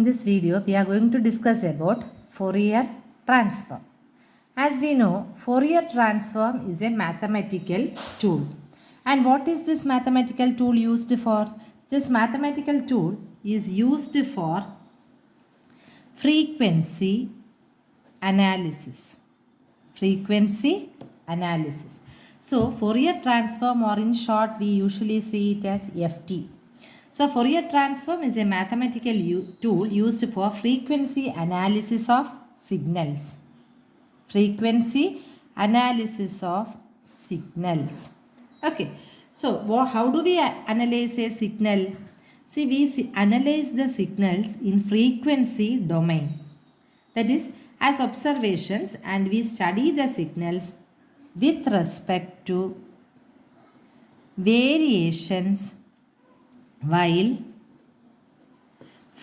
In this video, we are going to discuss about Fourier transform. As we know, Fourier transform is a mathematical tool. And what is this mathematical tool used for? This mathematical tool is used for frequency analysis. Frequency analysis. So, Fourier transform, or in short, we usually see it as FT. So, Fourier transform is a mathematical tool used for frequency analysis of signals. Frequency analysis of signals. Okay. So, how do we analyze a signal? See, we analyze the signals in frequency domain. That is, as observations, and we study the signals with respect to variations while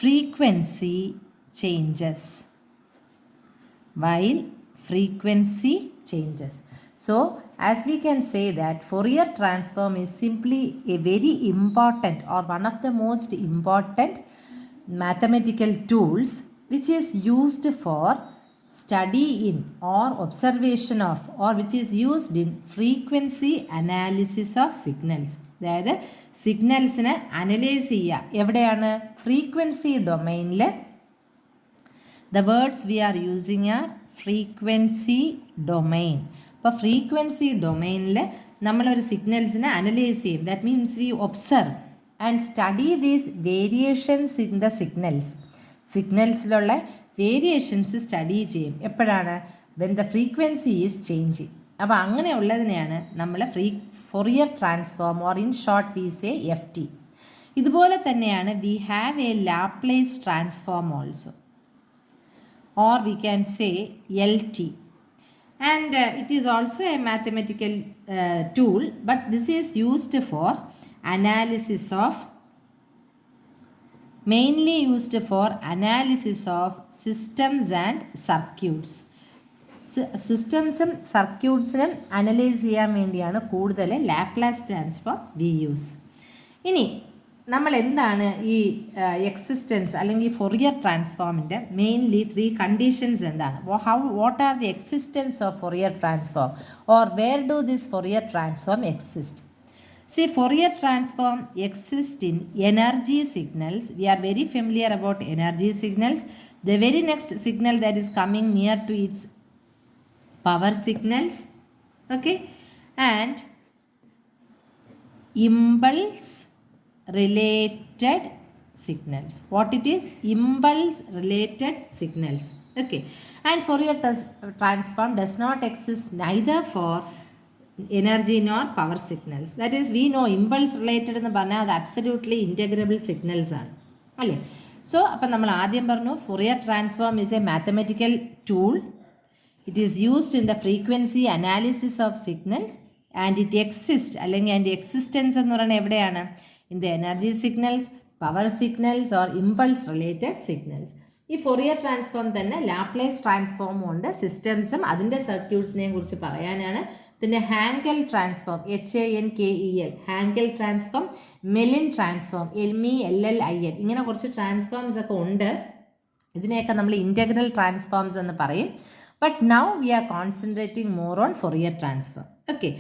frequency changes. While frequency changes. So, as we can say that Fourier transform is simply a very important or one of the most important mathematical tools which is used for study in or observation of, or which is used in frequency analysis of signals. അതായത് സിഗ്നൽസിനെ analyse ചെയ്യുക എവിടെയാണ്? Frequency ഡൊമൈനിൽ. The words we are using are frequency domain. അപ്പോൾ frequency ഡൊമൈനിൽ നമ്മളൊരു സിഗ്നൽസിനെ analyse ചെയ്യും. That means we observe and study these variations in the signals. സിഗ്നൽസിലുള്ള വേരിയേഷൻസ് സ്റ്റഡി ചെയ്യും. എപ്പോഴാണ്? When the frequency is changing. അപ്പോൾ അങ്ങനെയുള്ളതിനെയാണ് നമ്മൾ Fourier transform, or in short we say FT. ഇതുപോലെ തന്നെയാണ് we have a Laplace transform also, or we can say LT, and it is also a mathematical tool, but this is used for analysis of, mainly used for analysis of systems and circuits. സിസ്റ്റംസും സർക്യൂട്ട്സിനും analyse ചെയ്യാൻ വേണ്ടിയാണ് കൂടുതൽ Laplace transform we use. ഇനി നമ്മൾ എന്താണ് ഈ existence അല്ലെങ്കിൽ ഫൊറിയർ ട്രാൻസ്ഫോമിൻ്റെ മെയിൻലി 3 കണ്ടീഷൻസ് എന്താണ്? What are the existence of Fourier transform, or where do this Fourier transform exist? See, Fourier transform exists in energy signals. We are very familiar about energy signals. The very next signal that is coming near to its power signals, okay, and impulse related signals. What it is? Impulse related signals, okay. And Fourier transform does not exist neither for energy nor power signals. That is, we know impulse related എന്ന് പറഞ്ഞാൽ അത് absolutely integrable signals ആണ് അല്ലേ. So അപ്പം നമ്മൾ ആദ്യം പറഞ്ഞു Fourier transform is a mathematical tool. It is used in the frequency analysis of signals, and it exists, അല്ലെങ്കിൽ അതിൻ്റെ എക്സിസ്റ്റൻസ് എന്ന് പറയുന്നത് എവിടെയാണ്? In the energy signals, power signals, or impulse related signals. ഈ ഫൊറിയർ ട്രാൻസ്ഫോം തന്നെ Laplace ട്രാൻസ്ഫോമും ഉണ്ട്, സിസ്റ്റംസും അതിൻ്റെ സർക്യൂട്ട്സിനെയും കുറിച്ച് പറയാനാണ്. പിന്നെ Hankel transform, HANKEL, Hankel transform, Mellin transform, MELLIN, ഇങ്ങനെ കുറച്ച് ട്രാൻസ്ഫോംസ് ഒക്കെ ഉണ്ട്. ഇതിനെയൊക്കെ നമ്മൾ ഇൻറ്റഗ്രൽ ട്രാൻസ്ഫോംസ് എന്ന് പറയും. But now we are concentrating more on Fourier transform. Okay.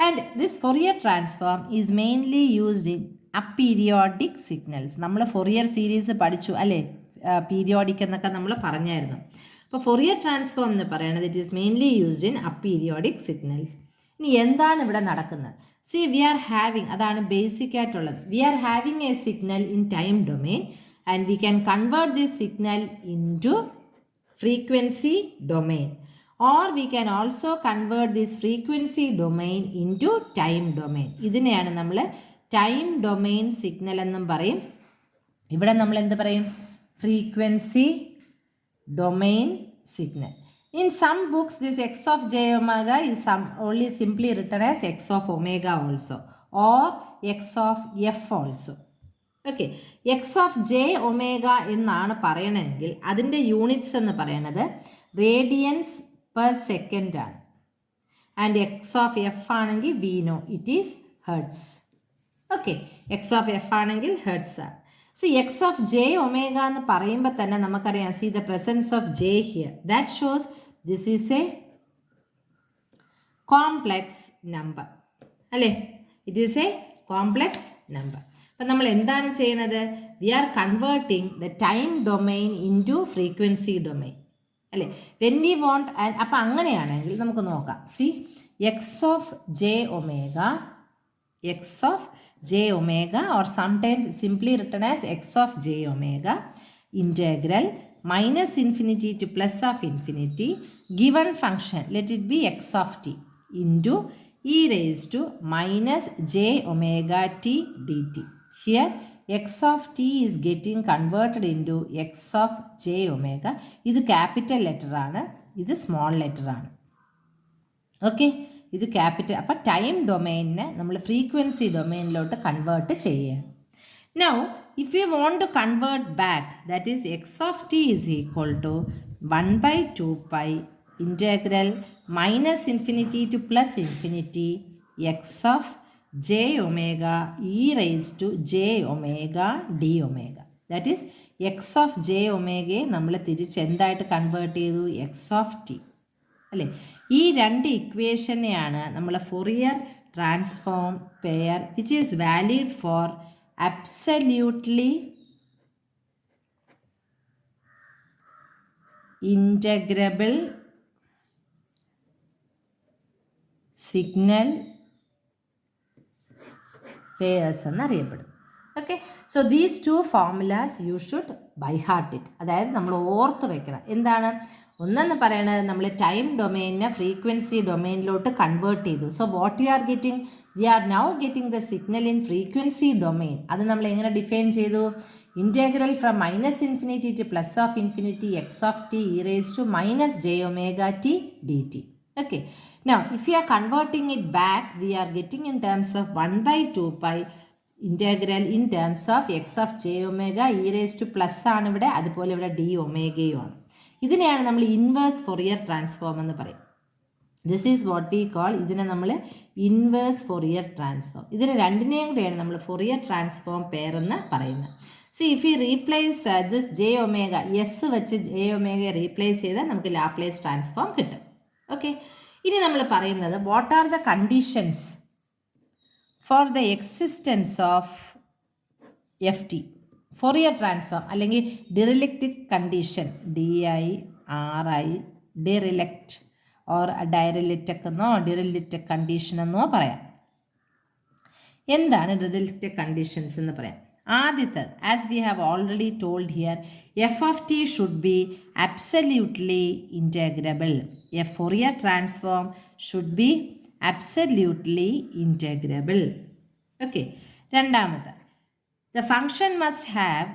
And this Fourier transform is mainly used in aperiodic signals. നമ്മൾ Fourier series പഠിച്ചു അല്ലേ? പീരിയോഡിക് എന്നൊക്കെ നമ്മൾ പറഞ്ഞായിരുന്നു. അപ്പോൾ Fourier transform എന്ന് പറയുന്നത് it is mainly used in aperiodic signals. ഇനി എന്താണ് ഇവിടെ നടക്കുന്നത്? See, we are having, അതാണ് ബേസിക് ആയിട്ടുള്ളത്. We are having a signal in time domain, and we can convert this signal into frequency domain, or we can also convert this frequency domain into time domain. ഇതിനെയാണ് നമ്മൾ time domain signal എന്നും പറയും. ഇവിടെ നമ്മൾ എന്ത് പറയും? Frequency domain signal. In some books, this x of j omega is only simply written as x of omega also, or x of f also. Okay, X of J omega എന്നാണ് പറയണമെങ്കിൽ അതിൻ്റെ units എന്ന് പറയുന്നത് radians per second ആണ്. And X of F ആണെങ്കിൽ we know it is hertz. Okay, X of F ആണെങ്കിൽ hertz ആണ്. See X of J omega എന്ന് പറയുമ്പോൾ തന്നെ നമുക്കറിയാം, see the presence of J here, that shows this is a complex number അല്ലേ, it is a complex number. അപ്പം നമ്മൾ എന്താണ് ചെയ്യുന്നത്, we R converting the time domain into frequency domain അല്ലേ, വെൻ വി വോണ്ട്. അപ്പം അങ്ങനെയാണെങ്കിൽ നമുക്ക് നോക്കാം. See X of J omega, x of J omega or sometimes simply written as x of j omega integral minus infinity to plus of infinity given function, let it be x of t into e raised to minus j omega t dt. Here x of t is getting converted into x of j omega. ഇത് capital letter ആണ്, ഇത് small letter ആണ്. Okay, ഇത് capital. അപ്പം time ഡൊമൈനിനെ നമ്മൾ frequency ഡൊമൈനിലോട്ട് convert ചെയ്യുകയാണ്. Now if you want to convert back, that is X of T is equal to 1/2π integral minus infinity to plus infinity X of J omega E raise to J omega D omega. That is X of J ഒമേഗയെ നമ്മൾ തിരിച്ച് എന്തായിട്ട് convert ചെയ്തു, X of T അല്ലേ. ഈ രണ്ട് ഇക്വേഷനെയാണ് നമ്മൾ Fourier transform pair which is valid for absolutely integrable signal pairs എന്നറിയപ്പെടും. Okay, so these two formulas you should by heart it. അതായത് നമ്മൾ ഓർത്ത് വെക്കണം. എന്താണ് ഒന്നെന്ന് പറയണത്, നമ്മൾ ടൈം ഡൊമൈനിനെ ഫ്രീക്വൻസി ഡൊമൈനിലോട്ട് കൺവേർട്ട് ചെയ്തു. So what you are getting, we are now getting the signal in frequency domain. അത് നമ്മൾ എങ്ങനെ ഡിഫൈൻ ചെയ്തു, integral from minus infinity to plus of infinity X of T e raise to minus J omega T D T. Okay, now if you are converting it back, we are getting in terms of 1/2π integral in terms of X of J omega E raise to plus ആണ് ഇവിടെ, അതുപോലെ ഇവിടെ D ഒമേഗയും ആണ്. ഇതിനെയാണ് നമ്മൾ inverse Fourier transform എന്ന് പറയും. This is what we call, ഇതിനെ നമ്മൾ ഇൻവേഴ്സ് ഫൊറിയർ ട്രാൻസ്ഫോം. ഇതിന് രണ്ടിനെയും കൂടെയാണ് നമ്മൾ ഫൊറിയർ ട്രാൻസ്ഫോം പെയർ എന്ന് പറയുന്നത്. C if U replace this J omega, S വെച്ച് ജെ ഒമേഗയെ റീപ്ലേസ് ചെയ്താൽ നമുക്ക് ലാപ്ലേസ് ട്രാൻസ്ഫോം കിട്ടും. ഓക്കെ, ഇനി നമ്മൾ പറയുന്നത് what are the conditions for the existence of F T, Fourier transform അല്ലെങ്കിൽ ഡിറിലക്റ്റിക് കണ്ടീഷൻ, DIRI ഡിറിലക്റ്റ് ഓർ ഡയറിലിറ്റക് എന്നോ ഡിറിലിറ്റക് കണ്ടീഷൻ എന്നോ പറയാം. എന്താണ് ഡിറിലക്റ്റിക് കണ്ടീഷൻസ് എന്ന് പറയാം. ആദ്യത്തെ, as we have already told here, F of T should be absolutely integrable. A Fourier transform should be absolutely integrable. Okay, രണ്ടാമത്തെ, the function must have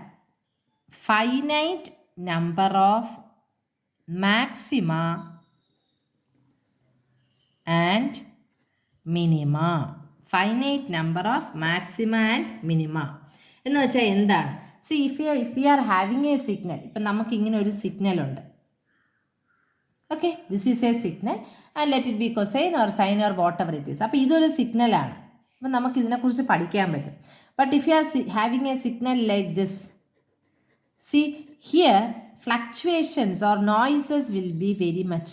finite number of maxima and minima. Finite number of maxima and minima എന്ന് വെച്ചാൽ എന്താണ്? See if you are having a signal, ഇപ്പം നമുക്ക് ഇങ്ങനെ ഒരു signal ഉണ്ട്. Okay, this is a signal and let it be cosine or sine or whatever it is. അപ്പോൾ ഇതൊരു സിഗ്നലാണ്. അപ്പം നമുക്ക് ഇതിനെക്കുറിച്ച് പഠിക്കാൻ പറ്റും. But if you are having a signal like this, see here fluctuations or noises will be very much.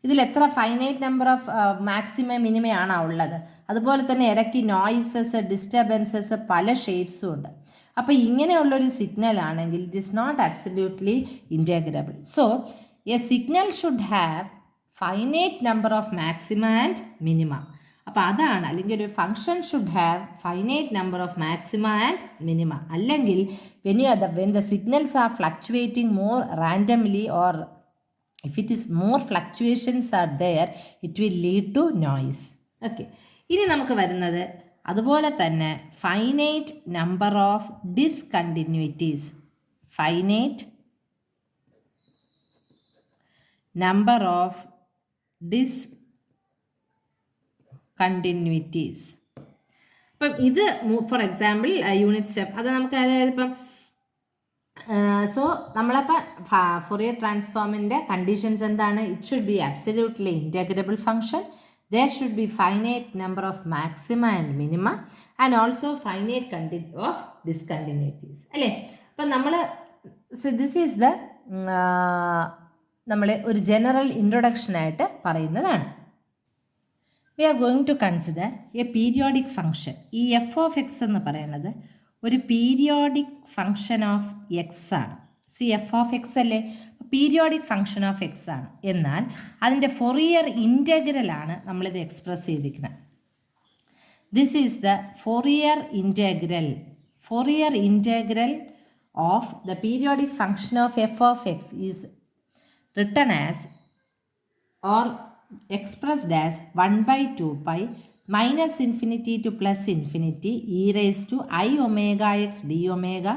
ഇതിൽ എത്ര ഫൈനൈറ്റ് നമ്പർ ഓഫ് മാക്സിമം മിനിമയാണ് ഉള്ളത്. അതുപോലെ തന്നെ ഇടയ്ക്ക് നോയ്സസ്, ഡിസ്റ്റർബൻസസ്, പല ഷേപ്സും ഉണ്ട്. അപ്പോൾ ഇങ്ങനെയുള്ളൊരു സിഗ്നൽ ആണെങ്കിൽ it is not absolutely integrable. So a signal should have finite number of maxima and minima. അപ്പോൾ അതാണ്, അല്ലെങ്കിൽ ഒരു function should have finite number of maxima and minima. അല്ലെങ്കിൽ when the signals are fluctuating more randomly or if it is more fluctuations are there, it will lead to noise. Okay, ഇനി നമുക്ക് വരുന്നത് അതുപോലെ തന്നെ finite number of discontinuities. Finite number of discontinuities. ഇപ്പം ഇത് for example unit step, അത് നമുക്ക് അതായത് ഇപ്പം സോ നമ്മളപ്പോൾ ഫൊറിയർ ട്രാൻസ്ഫോമിൻ്റെ കണ്ടീഷൻസ് എന്താണ്? It should be absolutely integrable function, there should be finite number of maxima and minima, and also finite discontinuities അല്ലേ. അപ്പം നമ്മൾ ദിസ് ഈസ് ദ നമ്മൾ ഒരു ജനറൽ ഇൻട്രൊഡക്ഷനായിട്ട് പറയുന്നതാണ്. We are going to consider a periodic function. ഈ f of x എന്ന് പറയുന്നത് ഒരു പീരിയോഡിക് ഫംഗ്ഷൻ ഓഫ് എക്സ് ആണ്. സി എഫ് ഓഫ് എക്സ് അല്ലേ, പീരിയോഡിക് ഫംഗ്ഷൻ ഓഫ് എക്സ് ആണ്. എന്നാൽ അതിൻ്റെ ഫൊറിയർ ഇൻ്റഗ്രലാണ് നമ്മളിത് എക്സ്പ്രസ് ചെയ്തിരിക്കുന്നത്. This is the Fourier integral. Fourier integral of the periodic function of f of x is written as or expressed as 1 by 2 pi minus infinity to plus infinity e raised to I omega x d omega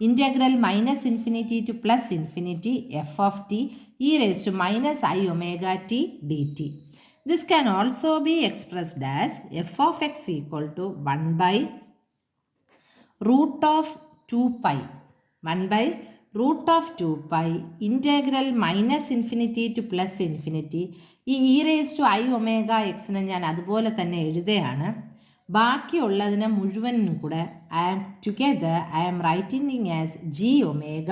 integral minus infinity to plus infinity f of t e raised to minus I omega t dt. This can also be expressed as f of x equal to 1 by root of 2 pi 1 by root of 2 pi integral minus infinity to plus infinity. ഈ E raise to I omega എക്സിനെ ഞാൻ അതുപോലെ തന്നെ എഴുതുകയാണ്. ബാക്കിയുള്ളതിനെ മുഴുവനും കൂടെ I am writing as G omega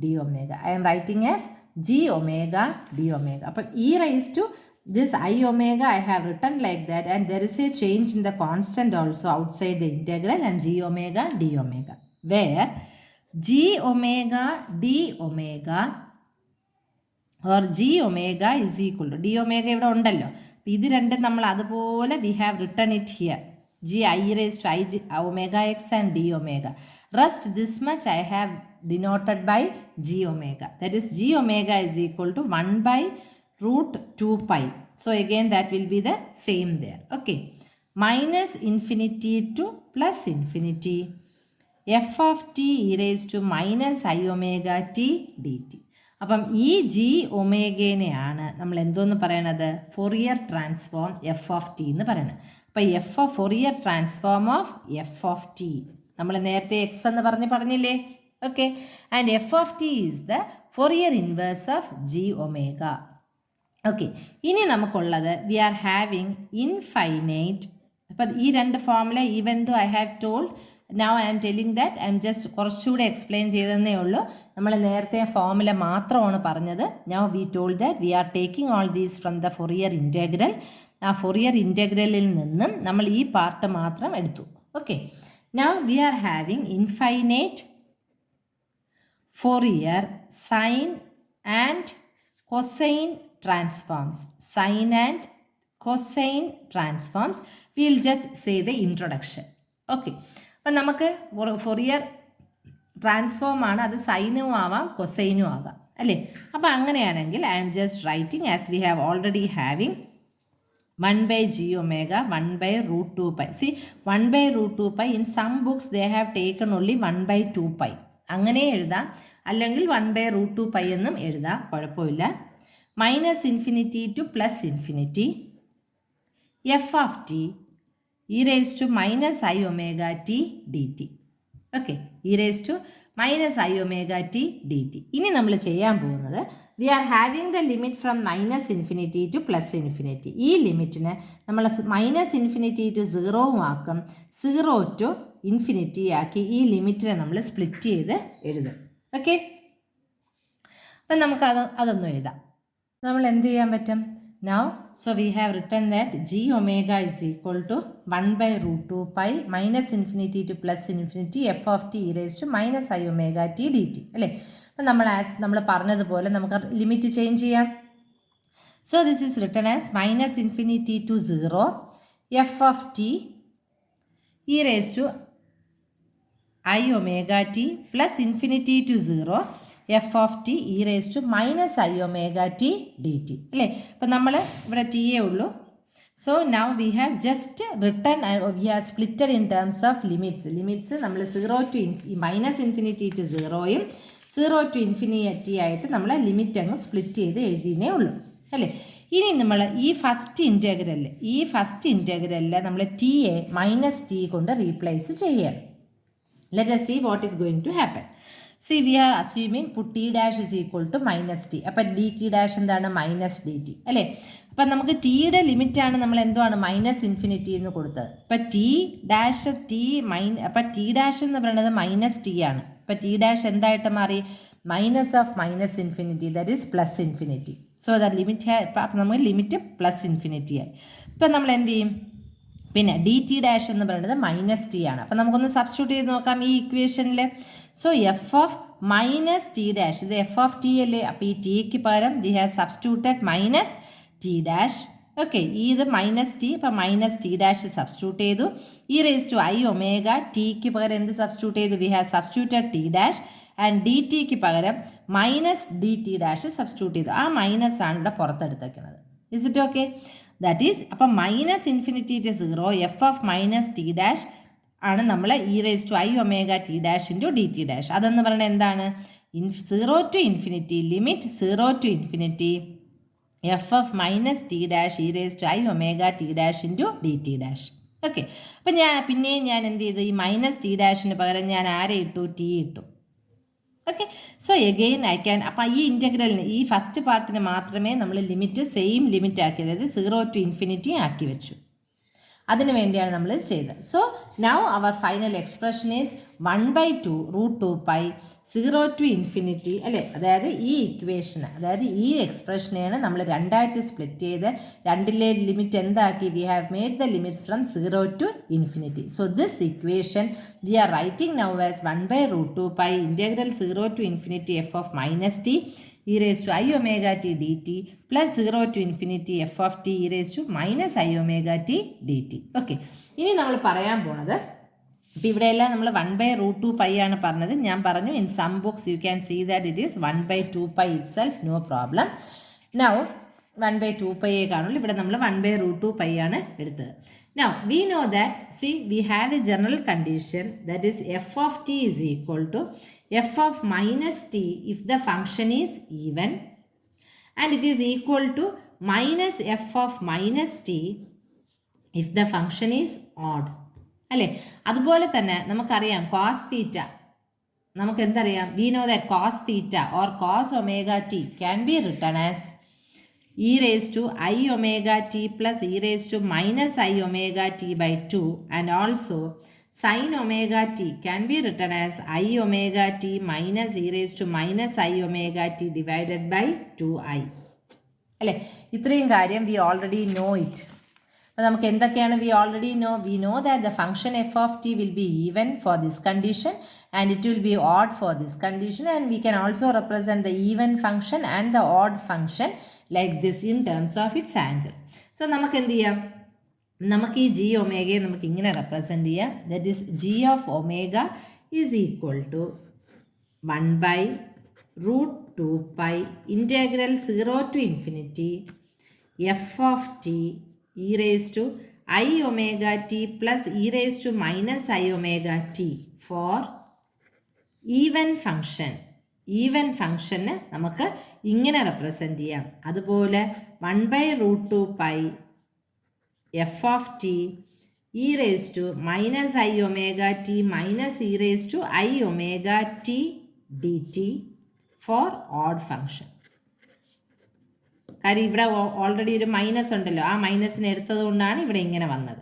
D omega. I am writing as G omega D omega. അപ്പം E raise to this I omega I have written like that, and there is a change in the constant also outside the integral, and g omega d omega, where g omega d omega or g omega is equal to d omega ഇവിടെ ഉണ്ടല്ലോ. അപ്പോൾ ഇത് രണ്ടും നമ്മൾ അതുപോലെ we have written it here, g I raised to I omega x and d omega. Rest this much I have denoted by g omega. That is g omega is equal to 1 by root 2 pi. So again that will be the same there. Okay. Minus infinity to plus infinity f of t e raised to minus I omega t dt. അപ്പം ഈ G ഒമേഗേനെയാണ് നമ്മൾ എന്തോന്ന് പറയണത്, Fourier transform f of t എന്ന് പറയുന്നത്. അപ്പം f of Fourier transform of f of t നമ്മൾ നേരത്തെ എക്സ് എന്ന് പറഞ്ഞില്ലേ. Okay. And f of T is the Fourier inverse of g omega. Okay. ഇനി നമുക്കുള്ളത് വി ആർ ഹാവിങ് ഇൻഫൈനൈറ്റ്. അപ്പം ഈ രണ്ട് formula even though I have told, now I am telling that I am just കുറച്ചുകൂടെ explain ചെയ്തതേ ഉള്ളൂ. നമ്മൾ നേരത്തെ ഫോമുല മാത്രമാണ് പറഞ്ഞത്. Now we told that we are taking all these from the Fourier integral. ആ ഫൊറിയർ ഇൻറ്റഗ്രലിൽ നിന്നും നമ്മൾ ഈ പാർട്ട് മാത്രം എടുത്തു. Okay. Now we are having infinite Fourier sign and cosine transforms. Sine and cosine transforms. We will just say the introduction. Okay. അപ്പം നമുക്ക് Fourier transform ആണ്, അത് സൈനും ആവാം കൊസൈനും ആകാം അല്ലേ. അപ്പം അങ്ങനെയാണെങ്കിൽ I am just writing as we have already having 1 by g omega 1 by root 2 pi. See 1 by root 2 pi in some books they have taken only 1 by 2 pi. അങ്ങനെ എഴുതാം, അല്ലെങ്കിൽ 1 by root 2 pi എന്നും എഴുതാം, കുഴപ്പമില്ല. Minus infinity to plus infinity F of T e raise to minus i omega T D T. Okay. E raise to minus i omega T D t. ഇനി നമ്മൾ ചെയ്യാൻ പോകുന്നത് we are having the limit from minus infinity to plus infinity. ഈ ലിമിറ്റിന് നമ്മൾ minus infinity to 0 ആക്കും, 0 to infinity ആക്കി ഈ ലിമിറ്റിനെ നമ്മൾ സ്പ്ലിറ്റ് ചെയ്ത് എഴുതും. ഓക്കെ. അപ്പം നമുക്ക് അതൊന്നും എഴുതാം. നമ്മൾ എന്ത് ചെയ്യാൻ പറ്റും? Now, so we have written that g omega is equal to 1 by root 2 pi minus infinity to plus infinity f of t e raised to minus I omega t dt. അല്ലേ. അപ്പം നമ്മൾ പറഞ്ഞതുപോലെ നമുക്ക് ലിമിറ്റ് ചേഞ്ച് ചെയ്യാം. So this is written as minus infinity to 0 f of T e raise to I omega t plus infinity to 0 f of t e raised to minus I omega t dt. അല്ലേ. അപ്പം നമ്മൾ ഇവിടെ t യേ ഉള്ളൂ. So now we have just written, we have splitted in terms of limits നമ്മൾ 0 to minus infinity to 0യും 0 to infinity ആയിട്ട് നമ്മൾ ലിമിറ്റ് അങ്ങ് സ്പ്ലിറ്റ് ചെയ്ത് എഴുതിയേ ഉള്ളൂ അല്ലേ. ഇനി നമ്മൾ ഈ ഫസ്റ്റ് ഇൻറ്റഗ്രലിൽ നമ്മൾ ടി എ മൈനസ് ടി കൊണ്ട് റീപ്ലേസ് ചെയ്യുകയാണ്. Let us see what is going to happen. See, we are assuming put t dash is equal to minus t. അപ്പോൾ dt dash എന്താണ്? മൈനസ് ഡി ടി അല്ലേ. അപ്പം നമുക്ക് ടിയുടെ ലിമിറ്റാണ് നമ്മൾ എന്തുവാണ് മൈനസ് ഇൻഫിനിറ്റി എന്ന് കൊടുത്തത്. ഇപ്പം ടി ഡാഷ് അപ്പം ടി ഡാഷ് എന്ന് പറയുന്നത് മൈനസ് ടി ആണ്. ഇപ്പം ടി ഡാഷ് എന്തായിട്ട് മാറി? Minus of minus infinity, that is plus infinity. So the limit അപ്പം നമ്മൾ ലിമിറ്റ് പ്ലസ് ഇൻഫിനിറ്റി ആയി. ഇപ്പം നമ്മൾ എന്ത് ചെയ്യും? പിന്നെ ഡി ടി ഡാഷ് എന്ന് പറയുന്നത് മൈനസ് ടി ആണ്. അപ്പം നമുക്കൊന്ന് സബ്സ്റ്റിറ്റ്യൂട്ട് ചെയ്ത് നോക്കാം ഈ ഇക്വേഷനിൽ. So F of minus T dash, ഇത് എഫ് ഓഫ് ടി അല്ലേ, അപ്പോൾ ഈ ടിക്ക് പകരം we have substituted minus T dash. Okay, ഈ ഇത് മൈനസ് ടി, അപ്പം മൈനസ് ടി ഡാഷ് സബ്സ്റ്റിറ്റ്യൂട്ട് ചെയ്തു. E raise to I omega, ടിക്ക് പകരം എന്ത് സബ്സ്റ്റിറ്റ്യൂട്ട് ചെയ്തു? We have substituted T dash and D ടിക്ക് പകരം minus D T dash substitute ചെയ്തു. ആ മൈനസ് ആണ് ഇവിടെ പുറത്തെടുത്തേക്കുന്നത്. Is it okay? That is അപ്പം minus infinity to 0 f of minus T dash ആണ് നമ്മൾ e raise to I omega t dash into d T dash. അതെന്ന് പറയുന്നത് എന്താണ്? 0 to infinity, limit 0 to infinity F of minus T dash e raise to I omega t dash into d T dash. Okay, അപ്പം പിന്നെയും ഞാൻ എന്ത് ചെയ്തു? ഈ minus T ഡാഷിന് പകരം ഞാൻ ആരെ ഇട്ടു? ടി ഇട്ടു. Okay, so again I can, അപ്പോൾ ഈ ഇൻറ്റഗ്രലിന് ഈ ഫസ്റ്റ് പാർട്ടിന് മാത്രമേ നമ്മൾ ലിമിറ്റ് സെയിം ലിമിറ്റ് ആക്കി, അതായത് 0 ടു ഇൻഫിനിറ്റി ആക്കി വെച്ചു. അതിന് വേണ്ടിയാണ് നമ്മൾ ചെയ്തത്. So now our final expression is 1/2 √2π 0 to infinity അല്ലേ. അതായത് ഈ ഇക്വേഷന്, അതായത് ഈ എക്സ്പ്രഷനെയാണ് നമ്മൾ രണ്ടായിട്ട് സ്പ്ലിറ്റ് ചെയ്ത് രണ്ടിലെ ലിമിറ്റ് എന്താക്കി? We have made the limits from 0 to infinity. So this equation we are writing now as 1/√2π integral 0 to infinity F of minus T e raise to I omega T D T plus 0 to infinity F of T e raise to minus i omega T D T. Okay, ഇനി നമ്മൾ പറയാൻ പോണത്, ഇപ്പം ഇവിടെയെല്ലാം നമ്മൾ 1/√2π ആണ് പറഞ്ഞത്. ഞാൻ പറഞ്ഞു in some books you can see that it is 1/2π itself, no problem. Now 1/2π കാണുള്ളൂ, ഇവിടെ നമ്മൾ 1/√2π ആണ് എടുത്തത്. Now we know that, see, we have a general condition, that is f of t is equal to f of minus t if the function is even, and it is equal to minus f of minus t if the function is odd. അല്ലേ, അതുപോലെ തന്നെ നമുക്കറിയാം cos theta, നമുക്ക് എന്തറിയാം? We know that cos theta or cos omega T can be written as e raised to I omega t plus e raised to minus I omega t by 2, and also sin omega t can be written as I omega t minus e raised to minus I omega t divided by 2i. അല്ലേ, ഇത്രയും കാര്യം we already know it. അപ്പോൾ നമുക്ക് എന്തൊക്കെയാണ് we already know? V know that the function F of T will be even for this condition and it will be odd for this condition, and we can also represent the even function and the odd function like this in terms of its angle. So നമുക്ക് എന്ത് ചെയ്യാം? നമുക്ക് ഈ G ഒമേഗയെ നമുക്ക് ഇങ്ങനെ represent ചെയ്യാം. That is G of omega is equal to 1/√2π integral 0 to infinity F of T e raise to I omega T plus e raise to minus i omega T for even function. Even ഫംഗ്ഷന് നമുക്ക് ഇങ്ങനെ represent ചെയ്യാം. അതുപോലെ 1/√2π F of T e raise to minus i omega T minus e raise to I omega T D T for odd function. കാര്യം ഇവിടെ already ഒരു minus ഉണ്ടല്ലോ, ആ മൈനസിനെ എടുത്തത് കൊണ്ടാണ് ഇവിടെ ഇങ്ങനെ വന്നത്.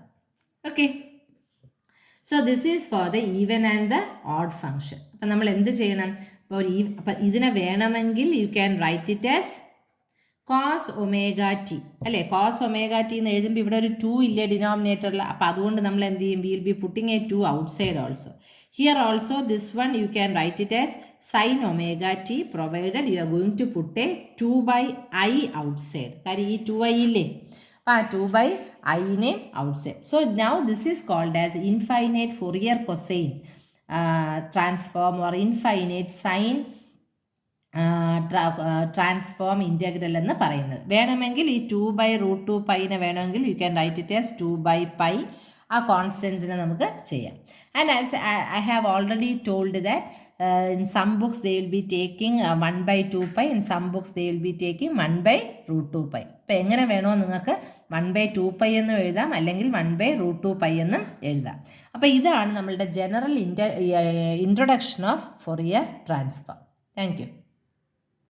Okay, so this is for the even and the odd function. അപ്പം നമ്മൾ എന്ത് ചെയ്യണം? അപ്പം ഇതിനെ വേണമെങ്കിൽ you can write it as cos omega t അല്ലേ. കോസ് ഒമേഗ ടി എന്ന് എഴുതുമ്പോൾ ഇവിടെ ഒരു 2 ഇല്ലേ ഡിനോമിനേറ്ററിൽ. അപ്പം അതുകൊണ്ട് നമ്മൾ എന്ത് ചെയ്യും? Will be putting a 2 outside also. Here also this one you can write it as sine omega T provided you are going to put a 2/i outside. കാര്യം ഈ 2i ഇല്ലേ, അപ്പോൾ ആ 2/i നെ outside. So now this is called as infinite Fourier cosine transform or infinite sine transform integral എന്ന് പറയുന്നത്. വേണമെങ്കിൽ ഈ 2/√2π വേണമെങ്കിൽ you can write it as 2/π. ആ കോൺസ്റ്റൻസിനെ നമുക്ക് ചെയ്യാം. And as I have already told that in some books they will be taking 1/2π, in some books they will be taking 1/√2π. അപ്പോൾ എങ്ങനെ വേണോ നിങ്ങൾക്ക് 1/2π എന്നും എഴുതാം, അല്ലെങ്കിൽ 1/√2π എന്നും എഴുതാം. അപ്പോൾ ഇതാണ് നമ്മളുടെ general introduction of Fourier transform. Thank you.